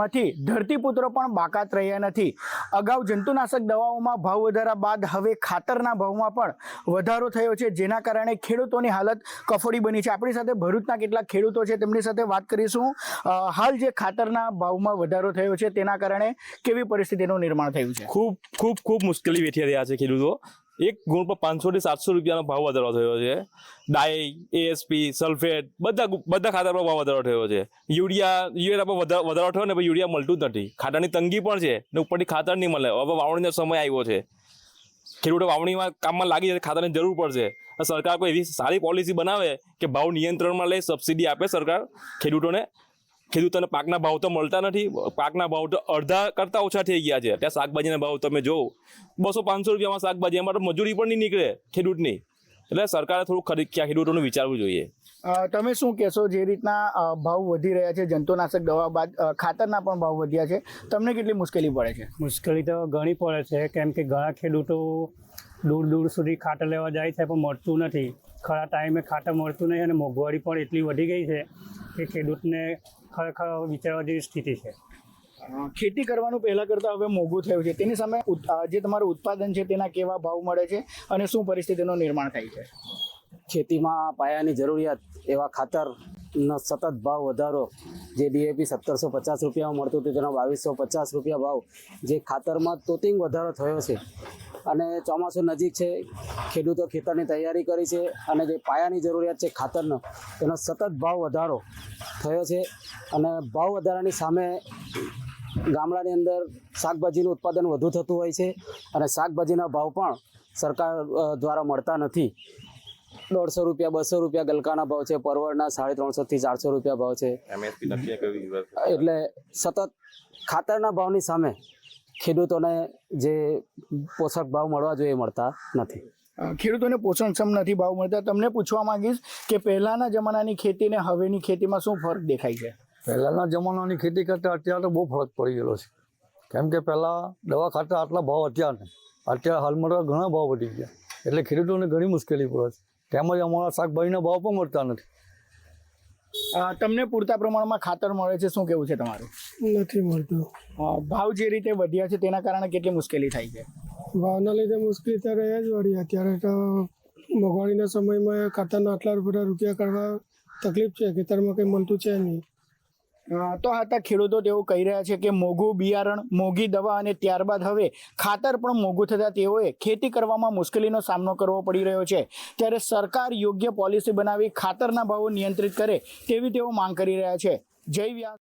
માંથી ધરતીપુત્રો પણ બાકાત રહ્યા નથી। અગાઉ જંતુનાશક દવાઓમાં ભાવ વધારા બાદ હવે ખાતરના ભાવમાં પણ વધારો થયો છે, જેના કારણે ખેડૂતોની હાલત કફોડી બની છે। આપણી સાથે ભરૂચના કેટલાક ખેડૂતો છે, તેમની સાથે વાત કરીશું। હાલ જે ખાતરના ભાવમાં વધારો થયો છે તેના કારણે કેવી પરિસ્થિતિનું નિર્માણ થયું છે? ખૂબ મુશ્કેલી વેઠી રહ્યા છે ખેડૂતો। એક ગુણ પર 500 થી 700 રૂપિયાનો ભાવ વધારો થયો છે। ડાઈ, એએસપી, સલ્ફેટ બધા ખાતર પર ભાવ વધારો થયો છે। યુરિયા પર વધારો થયો ને યુરિયા મળતું જ નથી। ખાતરની તંગી પણ છે ને ઉપરથી ખાતર નહીં મળે। હવે વાવણીનો સમય આવ્યો છે, ખેડૂતો વાવણીમાં કામમાં લાગી જાય, ખાતરની જરૂર પડશે। સરકાર કોઈ એવી સારી પોલિસી બનાવે કે ભાવ નિયંત્રણમાં લઈ સબસિડી આપે સરકાર ખેડૂતોને પાકના ભાવ તો મળતા નથી। પાકના ભાવ તો અડધા કરતાં ઓછા થઈ ગયા છે। ત્યાં શાકભાજીના ભાવ તમે જો 200-500 રૂપિયામાં શાકભાજી, એમાં તો મજૂરી પણ નહીં નીકળે ખેડૂતની। એટલે સરકારે થોડું ખેડૂતોનું વિચારવું જોઈએ। તમે શું કહેશો, જે રીતના ભાવ વધી રહ્યા છે, જંતુનાશક દવા બાદ ખાતરના પણ ભાવ વધ્યા છે, તમને કેટલી મુશ્કેલી પડે છે? મુશ્કેલી તો ઘણી પડે છે, કેમ કે ઘણા ખેડૂતો દૂર સુધી ખાતર લેવા જાય છે પણ મળતું નથી। ખરા ટાઈમે ખાતર મળતું નહીં અને મોંઘવારી પણ એટલી વધી ગઈ છે કે ખેડૂતને ખરેખર વિચારવા જેવી સ્થિતિ છે। ખેતી કરવાનું પહેલાં કરતાં હવે મોંઘું થયું છે, તેની સામે જે તમારું ઉત્પાદન છે તેના કેવા ભાવ મળે છે અને શું પરિસ્થિતિનું નિર્માણ થાય છે? ખેતીમાં પાયાની જરૂરિયાત એવા ખાતરનો સતત ભાવ વધારો, જે ડીએપી 1750 રૂપિયામાં મળતું હતું તેનો 2250 રૂપિયા ભાવ, જે ખાતરમાં તોતિંગ વધારો થયો છે। અને ચોમાસું નજીક છે, ખેડૂતો ખેતરની તૈયારી કરી છે અને જે પાયાની જરૂરિયાત છે ખાતરનો, તેનો સતત ભાવ વધારો થયો છે। અને ભાવ વધારાની સામે ગામડાની અંદર શાકભાજીનું ઉત્પાદન વધુ થતું હોય છે અને શાકભાજીના ભાવ પણ સરકાર દ્વારા મળતા નથી। 150 રૂપિયા 200 રૂપિયા ગલકાના ભાવ છે, પરવળના 350 થી 400 રૂપિયા ભાવ છે। એટલે સતત ખાતરના ભાવની સામે ખેડૂતોને જે પોષક ભાવ મળવા જોઈએ મળતા નથી। ખેડૂતોને પોષણક્ષમ નથી ભાવ મળતા। તમને પૂછવા માંગીશ કે પહેલાંના જમાનાની ખેતી ને હવેની ખેતીમાં શું ફરક દેખાય છે? પહેલાંના જમાનાની ખેતી કરતાં અત્યારે બહુ ફરક પડી ગયેલો છે, કેમ કે પહેલાં દવા ખાતર આટલા ભાવ અત્યારે હાલમાં તો ઘણા ભાવ વધી ગયા, એટલે ખેડૂતોને ઘણી મુશ્કેલી પડે છે। તેમજ અમારા શાકભાજીના ભાવ પણ મળતા નથી। તમને પૂરતા પ્રમાણમાં ખાતર મળે છે, શું કેવું છે તમારું? નથી મળતું। ભાવ જે રીતે વધ્યા છે તેના કારણે કેટલી મુશ્કેલી થાય છે? ભાવના લીધે મુશ્કેલી તો રહે જ વળી। અત્યારે તો મોંઘવારીના સમયમાં ખાતરના આટલા બધા રૂપિયા કરવા તકલીફ છે, ખેતરમાં કંઈ મળતું છે નહીં। તો હતા ખેડૂતો તેઓ કહી રહ્યા છે કે મોંઘું બિયારણ, મોંઘી દવા અને ત્યારબાદ હવે ખાતર પણ મોંઘું થતાં તેઓએ ખેતી કરવામાં મુશ્કેલીનો સામનો કરવો પડી રહ્યો છે। ત્યારે સરકાર યોગ્ય પોલિસી બનાવી ખાતરના ભાવો નિયંત્રિત કરે તેવી તેઓ માંગ કરી રહ્યા છે। જય વ્યાસ।